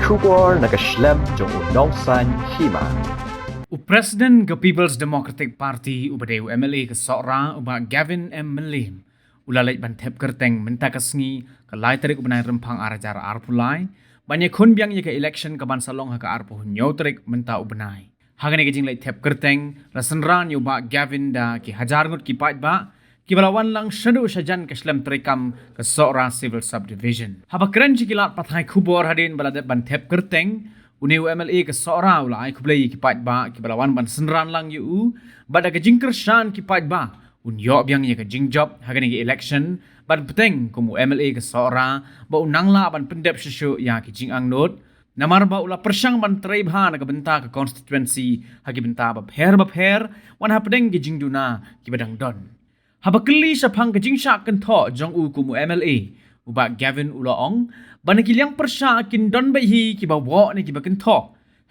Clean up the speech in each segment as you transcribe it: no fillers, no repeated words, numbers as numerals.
Kubor nakaslem jong unongsan Hima. President ke People's Democratic Party ubadeu MLA ke Sohra uba Gavin Melim ulalait bantep kerteng menta kasngi ke lai tarik ubanai rempang arajara arpulai banyak kun biang ye ke election ke bansalong ha ke arpu nyo tarik menta ubanai hagane ke jing lai tep kerteng rasenran uba Gavin da ki hajar ngut ki Paidbah ki balawan lang shadu sajan ke slam terikam ke Sohra Civil Subdivision haba keren jikilat pathai kubor hadin baladat bantep kerteng Uneu MLA ke Sohra ulai kublai ki Paidbah ki balawan ban senran lang yu bada ke jingker shan ki Paidbah unyo biang ye ke jingjob hagani ke election ban peteng kumu MLA ke Sohra ba unangla ban pendep sesyu ya ki jingang not namar ba ula persang ban treibha na ke benta ke constituency hagi benta ba pher wan ha pedeng ki jingduna ki badang don haba keli sapang ke jingsha kan tho jong u kumu MLA uba Gavin ulaong banaki liang persha kin don bai hi ki bawo ni ki bakin tho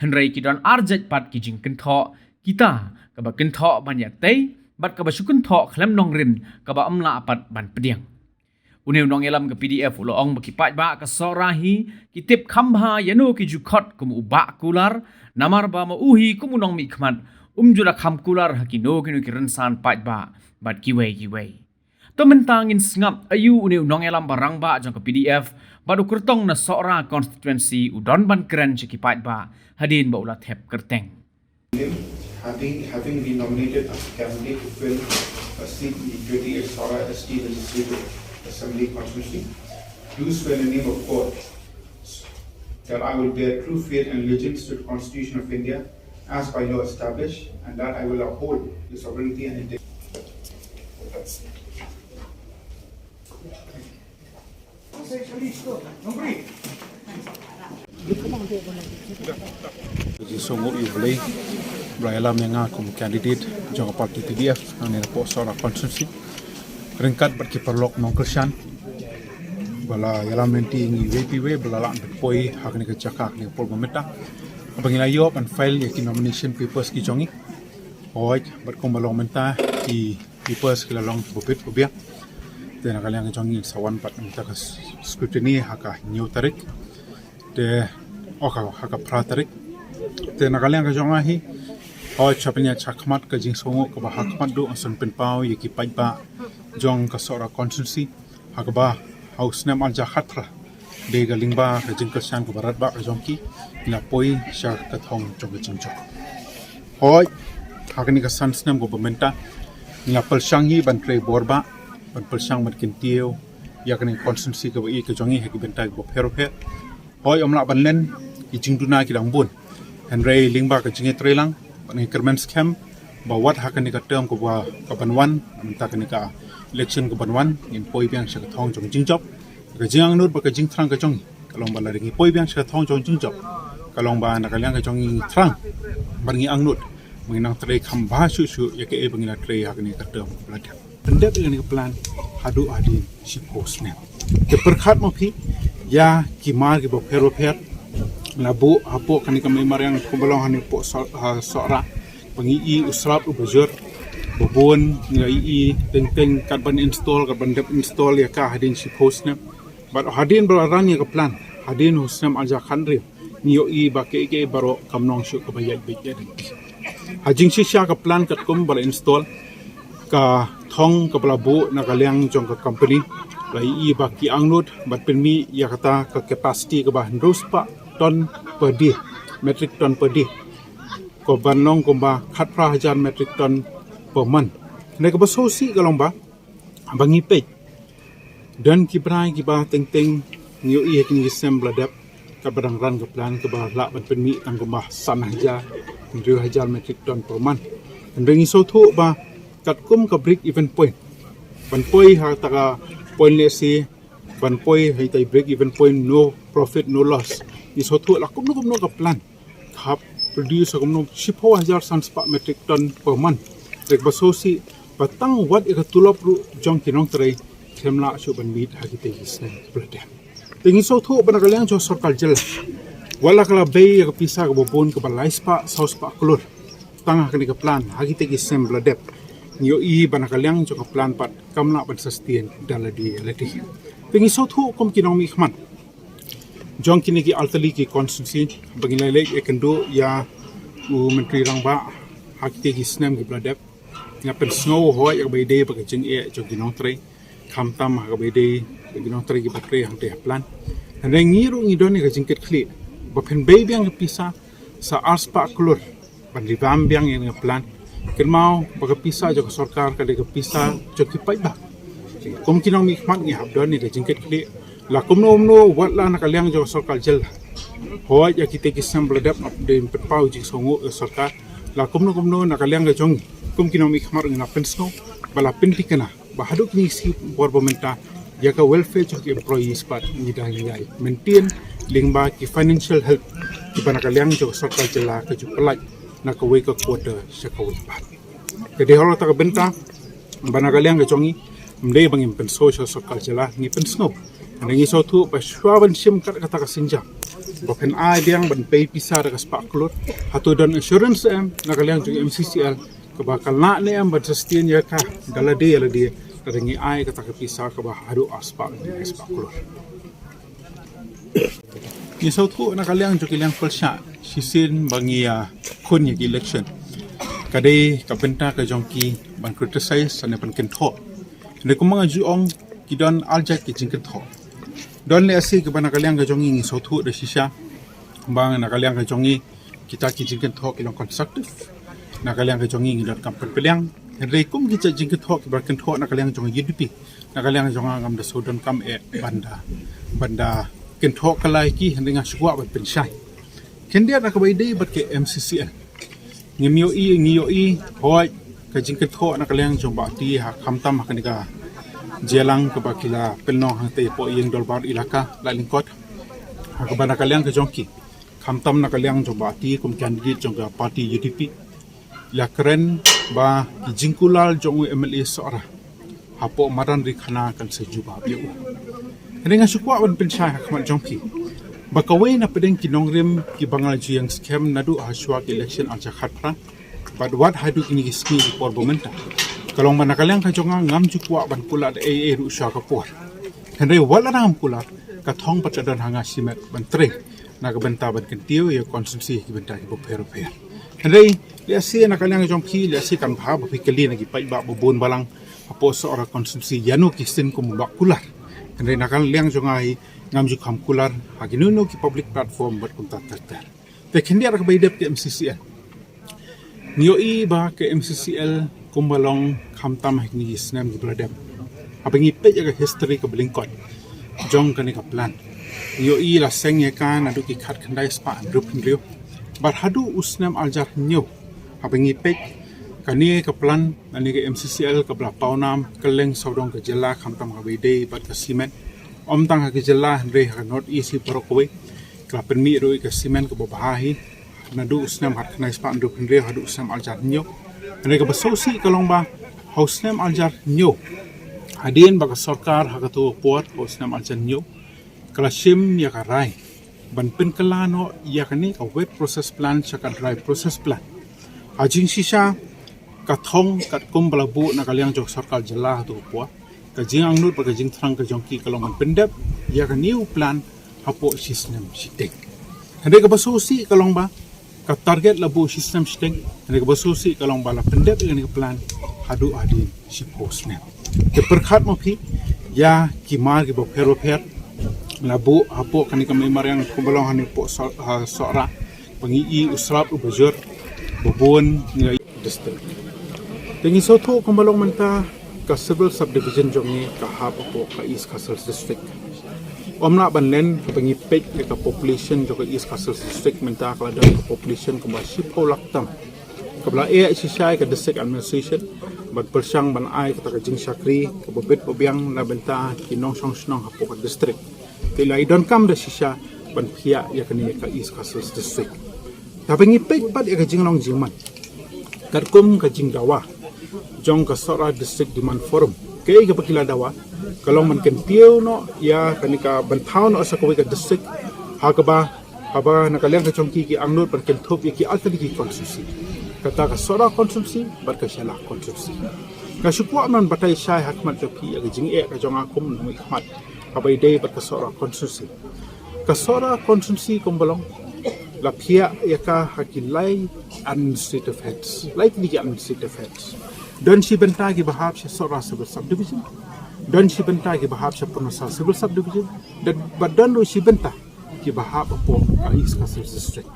henrai ki don arjat pat ki jing kin tho kita ka bakin tho ban ya tei bat ka basukun tho khlem nong rin ka ba amla pat ban pediang uneu nong elam ke PDF ulaong baki Paidbah ka Sohra hi ki tip Kham Ïano ki ju Khot kum uba Kular namar ba ma uhi kum nong mi khmat jula Kham Kular hakino kinu ki rensan Paidbah bat ki wei Tementangin sengap ayu uneu nong elam barang ba jong ke PDF badu kertong na Sohra constituency udon ban keren ciki Paidbah hadin ba ulah tep kerteng. Having been nominated as a candidate to fill a seat in the 28th Sohra ST Legislative Assembly constituency, do swear in the name of God that I will bear true faith and allegiance to the Constitution of India as by law established, and that I will uphold the sovereignty and integrity. Songo ibulay Brailam yang aku candidate jong parti TDF ane po Sohra constituency ringkat berkiperlok mongkersan bala yalam nanti ngi WPW bala lan poi hakni ke cakak ni pol memeta bangila yo pan file yaki nomination papers ki jongi oi berkombalong menta ki papers ki lalong bobet bobia dan kalian jongi sawan pat minta ke scrutiny haka new tarik de haka pra tarik dan kalian jonga hi oi chapnya chakmat ke jing songo ke bahakmat do asun penpau yaki Paidbah jong ke Sohra constituency haka ba haus nam al jakhatra de galingba ke jing kersan ke barat ba ke jongki ila poi sya ke thong jong ke jingjo oi hakni ke sans nam go bementa ila pelsangi ban tre borba ban persang makin tieu yakni constituency ke bai ke jongi haki bentai go phero hoi omla ban len ki jingduna ki dangbun henry lingba ke jinge trelang ban increments Kham bawat hakni ka term ko ba ka banwan amta kani ka election ko banwan in poi biang sa thong jong jingjob ka jingang nur ba ka jing thrang ka jong kalong ba la ringi poi biang sa thong jong jingjob kalong ba na kalyang ka jong thrang bangi angnut menginang tre Kham ba su yake e bangila tre hakni ka term belaka pendek dengan plan hadu adi si posne ke perkhat mo phi ya ki mar ki bo pher labu apo kani kami mar yang kumbalong hani po Sohra pangi i usrap ubajur bobon ngai i teng kat ban install kat ban dep install ya ka hadin si posne but hadin balaran ya ke plan hadin husnam alja khandri niyo i ba ke baro kamnong shu ko bayat bejya hajing si sya ka plan kat kum bala install ka thong ka balabu na kalyang jong ka company lai i ba ki angnut bat penmi ya kata ka capacity ka ba 100 ton per day metric ton per day ko banong ko ba khatra hajar metric ton per month ne ka basosi kalong ba bangi pe dan ki brai ki ba teng nyo i king sem bladap ka badang ran ka plan ka ba la ban penmi tang ko ba san hajar 100 hajar metric ton per month ndengi so thu ba katkum ka break even point ban poi ha taka point le si ban poi hai tai break even point no profit no loss is hotu la kum no ka plan khap produce kum no 10000 tons per metric ton per month rek basosi batang wat ka tulop ru jong kinong trai khemla shu ban mit ha ki te isne blade tingi so thu ban ka lang jo sarkal jel wala kala bay ka pisa ka bobon ka balai spa saus pa kulur tang ha ka plan ha ki te isne blade yo i banakalyang jo ka plan pat kamla ban sustain dala di leti pingi so thu kom kinong mi khman jong kini ki altali ki konstitusi bangilai ekendo ya menteri rangba hakite ki snem ki bladep ngapen snow ho ya bai dei bagi jeng jong ginong tre kham tam ha bai dei ginong tre ki bakre hang te plan ande ngiru ngidon ni ka jingket khli ba pen bai biang pisa sa aspa kulur ban ribam biang yang plan kelmau baga pisa jo sarkar ka de pisa jo ki Paidbah kom kinong mi khmat ngi habdon ni ka jingket khli la kumno wat la nakaliang jo sarkar jel ho ya kite ki sam bladap de pau ji songo sarkar la kumno nakaliang ga jong kum kinong mi khmat ngi na pensno bala pentikana bahaduk ni si borbomenta ya ka welfare jo ki employees pat ni dang ngai maintain lingba ki financial help ki banakaliang jo sarkar jela ka ju pelaj na ka wei ka quarter sa ka wei pat ke de holo ta ka benta banakaliang ga jongi mdei bangim pen social sarkar jela ni pensno ngi so thu pa shwaban sim kata ka sinja boken ai biang ban pay pisa ka spa klot hatu don insurance nakaliang jo MCCL ka bakal na ne ban sustain ya ka dalade ya lade ringi ai kata ka pisa ka ba hadu aspa klot ni so thu nakaliang jo kilang palsha sisin bangia kun ya election kadai ka benta ka jongki ban criticize ane pan kentho ne kumanga juong kidon aljak ki jingket tho don le asi ke banakaliang ka jongi ngi so thu de shisha bang nakaliang ka jongi kita ki jingket tho ki long constructive nakaliang ka jongi ngi dot kampen peliang re kum ki cha jingket tho ki bar ken tho nakaliang jongi UDP nakaliang jonga ngam da so don kam banda ken tho kalai ki hendinga shwa ban pen shai kendia na ka bai dei bat ke MCCL ngimyo i hoi ka jingket tho nakaliang jomba ti ha khamtam hakanika jelang ke bakila pelno hante po yeng dolbar ilaka la lingkot ha bana kaliang ke jongki khamtam na kaliang jomba ti kum candidate jongga party UDP la keren ba ki jingkulal jongu MLA Sohra hapo maran rikhana kan sejuba biu henga sukwa ban pensai hakmat jongki bakawai na pedeng kinongrim ki bangal jiang scam nadu haswa election aja khatra but what hadu ini ski por bomenta kalong manakaliang ka jonga ngam jukwa ban kula de ru sha ka por henre wala nam kula ka thong patadon hanga simet ban tre na ka benta ban kentiu ye constituency ki benta ki bopero per henre le si nakaliang jong ki le si kan bha ba fikeli na ki Paidbah bobon balang apo Sohra constituency Ïano ki sin kum ba Kular henre nakaliang jonga hi ngam ju kham Kular haginuno ki public platform bat kum tat te khendia ra ka baidep ke MCCL nio i ba ke MCCL kumbalong khamtam hekni isnem gi bladem abangi pe ya history ka blinkot jong kani ka plan yo i la seng ye kan adu ki khat khandai spa andrup rio bar hadu usnem aljar nyo abangi pe kani ka plan ani ke MCCL ka bla paunam keleng sodong ka jela khamtam ka bede bat ka cement om tang ka jela re ha not easy porokwe ka permi ro ka cement ka babahi nadu usnem hat khandai spa andrup rio hadu usnem aljar nyo mereka bersosi kalong ba hausnem aljar nyo hadin baga sarkar hagatu puat hausnem aljar nyo kalashim ya karai ban pen kalano ya kani ka wet process plan chaka dry process plan ajing sisa ka thong kat kum balabu na kaliang jok sarkar jela tu puat ka jing angnut baga jing thrang ka jongki kalong ban pendep ya ka new plan hapo system sitek hande ka bersosi kalong ba ka target labu sistem steng ne ka basusi kalong bala pendep ini ka plan hadu adin si postne ke perkhat mo phi ya ki mar ki bopher labu hapo kani ka memar yang kumbalong hani po Sohra pangi i usrap ubajur bobon ngai district tengi soto kumbalong menta ka civil subdivision jongi ka hab apo ka East Castle district omna banlen pangi pek ka population joka East Castle district menta ka da population ko ba sipo laktam kabla e sisai ka district administration bat persang ban ai ka ka jing sakri ka bobet obiang na benta kinong song hapo ka district tilai don kam da sisa ban phia ya kani ka East Castle district ta pangi pek pat ya ka jing long jingman karkum ka jing dawa jong ka Sohra district demand forum kay ka pakila dawa kalong man kentiu no ya kanika banthau no sa ko ka district haba nakaliang ka chongki ki angnut par kenthop ki altali ki constituency kata ka Sohra constituency bar ka shala constituency ka shukwa man batai shai hakmat ka pi ka jing e ka jonga kum no ikmat abai dei bar ka Sohra constituency Kasora konsumsi kumbalong la pia yaka hakilai administrative heads likely administrative heads dan si bentagi bahab si Sohra civil subdivision dan si bentagi bahab si Pengusaha civil subdivision dan badan lu si bentah ki bahab apo ka East Castle district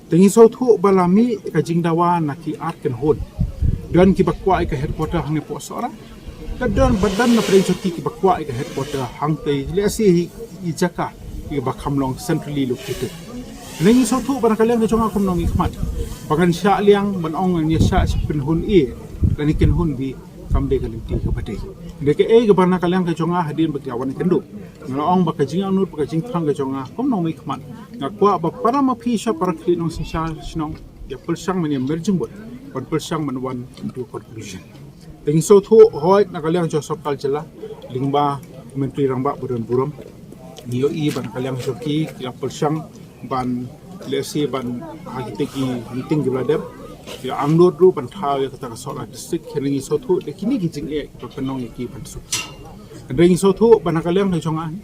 tengi sautu balami ka jingdawa naki arken hon dan ki bakwa ka headquarter hang po Sohra dan badan na prejoti ki bakwa ka headquarter hang te lesi i jaka ki bakham long centrally located nengi sautu barangkali ang jonga kum nong ikmat bagan sya liang banong ni sya sipin hun e lanikin hun bi kamde galinti ka badai deke ga barangkali ang jonga hadin bagyawan kendu ngong bakajing anur bakajing thang ga jonga kum nong ikmat ngakwa ba para mapi sya para kli nong sya snong ya pulsang man emerging bot but pulsang man one into conclusion tengi sautu hoy nakali ang josop kaljala lingba menteri rangba buron burom niyo i barangkali ang joki ya pulsang ban lesi ban hagiteki meeting di bladem ya angnot ru ban thau ya kata Sohra district kini sotu de kini gijing e to penong ki ban suki rengi sotu ban nakaliang de jongan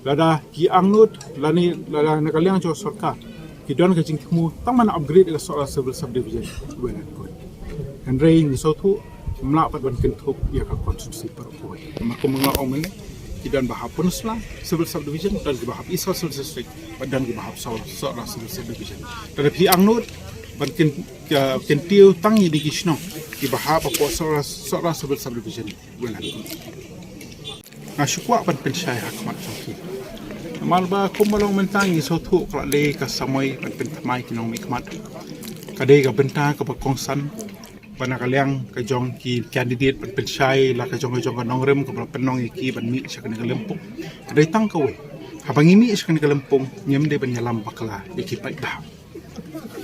lada ki angnot lani lada nakaliang jo sarkar ki don ka jingmu tang mana upgrade ke Sohra civil subdivision wenan ko and rengi sotu mla pat ban kentuk ya ka konstruksi perkoi maka mga omen dan bahap Punusla civil subdivision dan bahap East Castle district dan bahap Sohra civil subdivision dan pi angnut ban kentiu tangi di kisno ki bahap apo Sohra civil subdivision welan na syukwa ban pensai hakmat soki malba kumalong mentangi sotu kala le ka samoi ban pentamai kinong mikmat kadai ka benta ka pakongsan panakaliang kajong ki candidate pensai la kajong ka nongrem ka penong ki ban mi sa kanila lempong kadai tang kawe habang imi sa kanila lempong nyem de ban yalam bakla iki Paidbah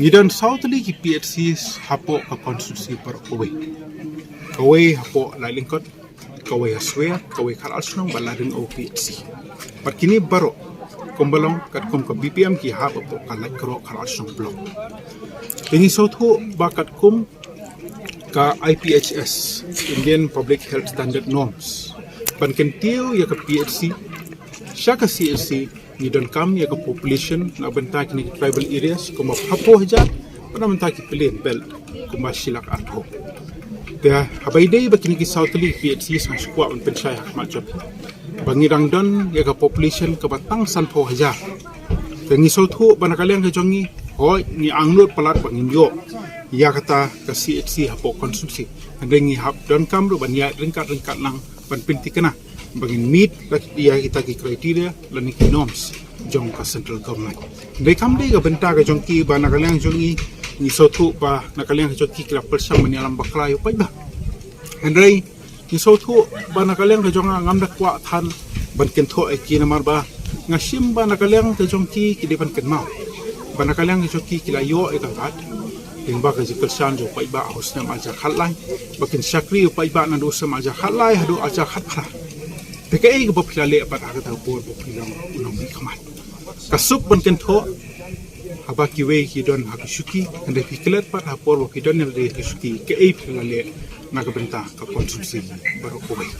ngidan southly ki PHC hapo ka konstitusi par kawe hapo la lingkot kawe aswe kawe kalalsnong balading OPHC parkini baro kumbalong kat kum ka BPM ki hapo po kalai kro kalalsnong blok tingi southu bakat kum ka IPHS Indian Public Health Standard Norms ban kentiu ya ka PHC siya ka CSC ni don kam ya ka population na benta kini tribal areas kuma hapo haja pana benta ki plain belt kuma silak atho dia habai dei ba kini ki southly PHC sang sukwa un pensai hakmat job bangirang don ya ka population ka batang sanpho haja tengi southu banakaliang ka jongi hoi ni angnut palat bangin yo ya kata ka CHC hapo konsumsi ndengi hap don kam ru banya ringkat lang ban pinti kana bangin meet la dia kita ki criteria la ni norms jong ka central government de kam de ga benta ka jong ki ba nakaliang jongi ni sotu ba nakaliang ka jong ki kra persang menyalam bakla yo Paidbah andrei ni sotu ba nakaliang ka jong ngam da kwa than ban ken tho e ki na mar ba ngasim ba nakaliang ka jong ki de ban ken ma ba nakaliang ka jong ki la yo e ka hat yang baka jikal sanjo Paidbah hosna maja khalai bakin sakri Paidbah na dosa maja khalai hadu aja khatra teka e go philale pat aga ta por bo philam unom kamat kasuk ban ken tho haba ki we ki don hakisuki ande fiklet pat hapor bo ki don ne hakisuki ke e philale na ka benta ka konsumsi baro ko bai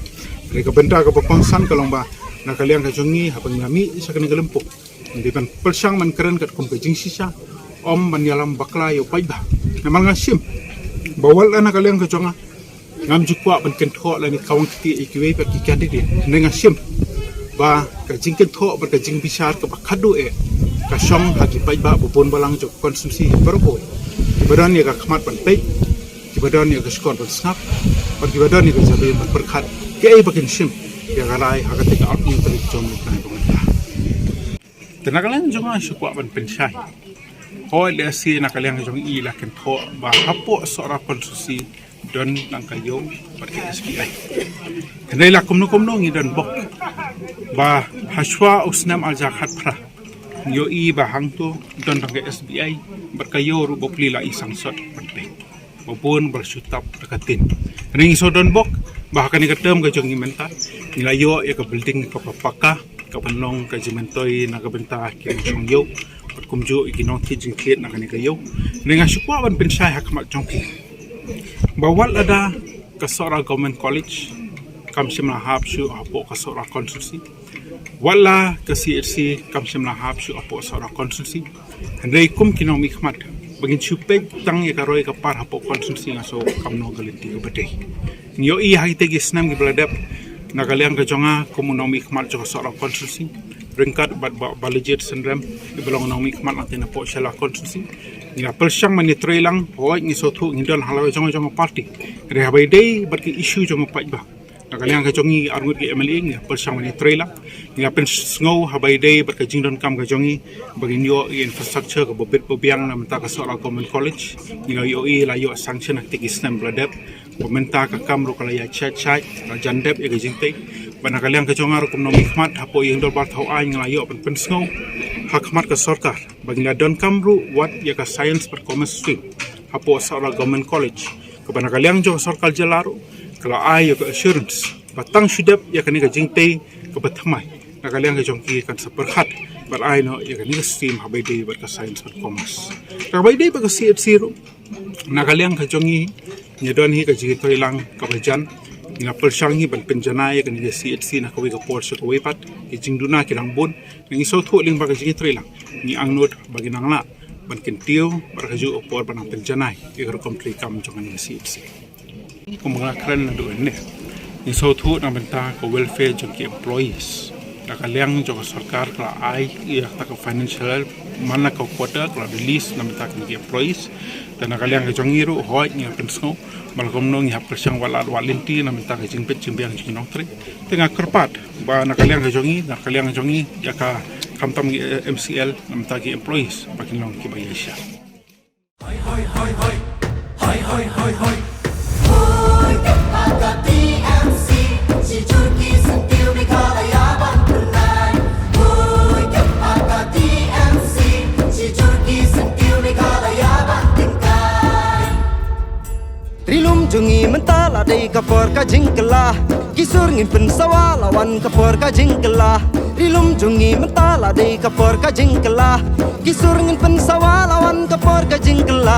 reka benta ka pangsan kalongba na kaliang ka jongi habang nami sa kanang galempok indi ban persang man keren kat kompejing sisa om menyalam bakla yo Paidbah memang ngasim bawal ana kaliang ka jonga ngam jukwa ban ken tho la ni kawang ti ikiwe per ki candidate nenga sim ba ka jingken tho ba ka jing bisar ka khadu e ka song hagi Paidbah bubun balang jok konsumsi berko badan ya ka khmat ban pe ki badan ya ka skor ban snap ba ki badan ya ka jabe ban perkhat ke ai bakin sim ya galai hagate ka out ni tali jom ni kan bangta tenakalan jonga syukwa ban pensai hoi le si nakaliang jong i la ken tho ba hapo Sohra konsumsi don nang kayo pakai SBI kenai la kumno ngi don bok ba haswa usnam alja khat pra yo i ba hang to don nang SBI berkayo ru bopli la isang sot patbe bopun bersutap dekatin ring so don bok ba kan ni katem ka jong imenta nila yo ya ka building ka papaka ka panong ka jimentoi na ka benta ki jong yo kumjo ikinong kijing kit na kani kayo ninga syukwa ban pensai hakmat jongki bawal ada ka Sohra Government College kam simla hap syu apo ka Sohra konstruksi Wala ke CHC kam semla hap su apo Sohra konstitusi. Handai kum kinau mikmat. Bagin supek tang ya karoi ka par hapo konstitusi ngaso kam no galiti ke bedai. Nyo I hai tegi senam gi beladap nagaliang ke jonga komunau mikmat jo Sohra konstitusi. Ringkat bat balejit sendram di belong nau mikmat nanti na po Sohra konstitusi. Nila pelsyang manitrai lang hoi ngi sotu ngidal halawe jonga parti. Rehabai dei bat ki isu jonga Paidbah. Nakaliang kajongi arngut ki MLA ngi pelsyang manitrai lang. Nila pen sngau habai dei bat ka jingdon kam kajongi bagi nyo I infrastructure ka bobit bobiang na menta ka Sohra Government College. Nila yo I la yo sanction aktik isnem bladep. Pementa ka kam ro kala ya chat la jandep ya gajingte. Banakaliang kajonga ro kumno mikmat hapo yang dol bar thau ai ngla yo pen sngau. Hakmat ka sarkar bagi la don kamru wat ya ka science per commerce stream hapo Sohra Government College kebanakaliang jo sarkar jalaro kala ai ya ka assurance batang shudap ya kani ka jingte ka bathamai nakaliang ka jongki kan saperhat bar ai no ya kani ka stream habai dei bar ka science per commerce ka habai dei ba ka CHC ro nakaliang ka jongi nyadon hi ka jigi toilang ka bajan Nga persyangi ban penjanaya kan dia CHC na kawi ka Porsche kawi pat jingduna kilang bon nang iso thu ling baga jingi trilang ni angnod bagi nangla ban kentiu barkaju opor ban penjanai ikro complete kam jongan ni CHC kumanga kran na do ne iso thu na benta ko welfare jonki employees nakaliang jo sarkar kala ai ya ta ka financial mana ka quota kala release na benta kan employees dan nakaliang ka jongiru hoi ni pensno malkom nong ya persyang walat walinti na minta ka jingpet jimbiang jing nongtri tengah kerpat ba nakaliang ka jongi ya ka kamtam MCL na minta ki employees bakin long ki bayasya Jungi mentala dei kapor ka jingkela kisur ngin pensawa lawan kapor ka jingkela rilum jungi mentala dei kapor ka jingkela kisur ngin pensawa lawan kapor ka jingkela